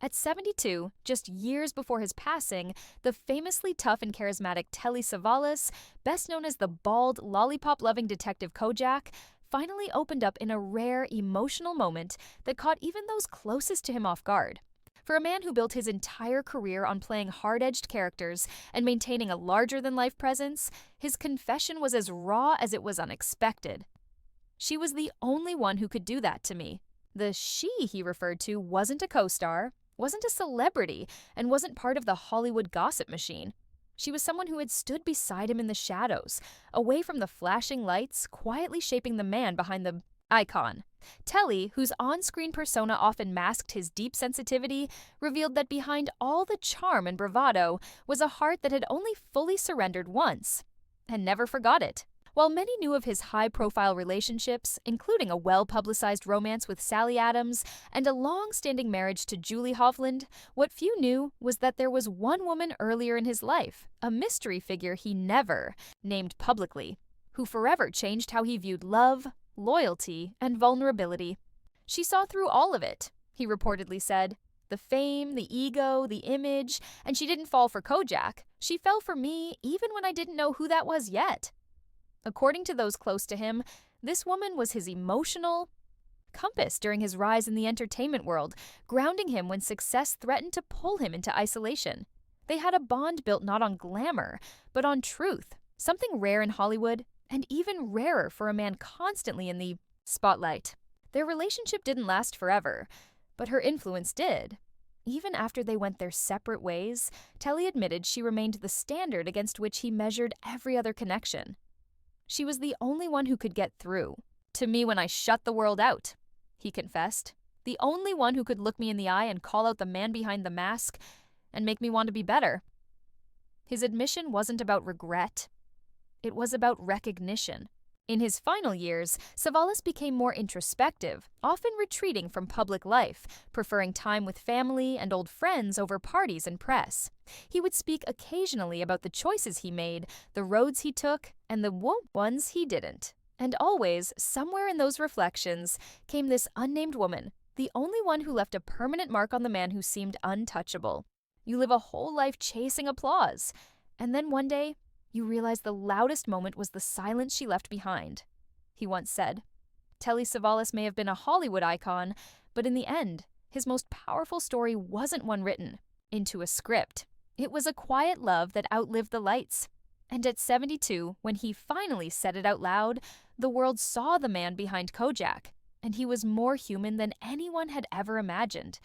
At 72, just years before his passing, the famously tough and charismatic Telly Savalas, best known as the bald, lollipop-loving detective Kojak, finally opened up in a rare, emotional moment that caught even those closest to him off guard. For a man who built his entire career on playing hard-edged characters and maintaining a larger-than-life presence, his confession was as raw as it was unexpected. "She was the only one who could do that to me." The "she" he referred to wasn't a co-star, wasn't a celebrity, and wasn't part of the Hollywood gossip machine. She was someone who had stood beside him in the shadows, away from the flashing lights, quietly shaping the man behind the icon. Telly, whose on-screen persona often masked his deep sensitivity, revealed that behind all the charm and bravado was a heart that had only fully surrendered once, and never forgot it. While many knew of his high-profile relationships, including a well-publicized romance with Sally Adams and a long-standing marriage to Julie Hovland, what few knew was that there was one woman earlier in his life, a mystery figure he never named publicly, who forever changed how he viewed love, loyalty, and vulnerability. "She saw through all of it," he reportedly said. "The fame, the ego, the image, and she didn't fall for Kojak. She fell for me even when I didn't know who that was yet." According to those close to him, this woman was his emotional compass during his rise in the entertainment world, grounding him when success threatened to pull him into isolation. They had a bond built not on glamour, but on truth, something rare in Hollywood, and even rarer for a man constantly in the spotlight. Their relationship didn't last forever, but her influence did. Even after they went their separate ways, Telly admitted she remained the standard against which he measured every other connection. "She was the only one who could get through to me when I shut the world out," he confessed. "The only one who could look me in the eye and call out the man behind the mask and make me want to be better." His admission wasn't about regret. It was about recognition. In his final years, Savalas became more introspective, often retreating from public life, preferring time with family and old friends over parties and press. He would speak occasionally about the choices he made, the roads he took, and the ones he didn't. And always, somewhere in those reflections, came this unnamed woman, the only one who left a permanent mark on the man who seemed untouchable. You live a whole life chasing applause, and then one day, you realize the loudest moment was the silence she left behind, he once said. Telly Savalas may have been a Hollywood icon, but in the end, his most powerful story wasn't one written into a script. It was a quiet love that outlived the lights. And at 72, when he finally said it out loud, the world saw the man behind Kojak, and he was more human than anyone had ever imagined,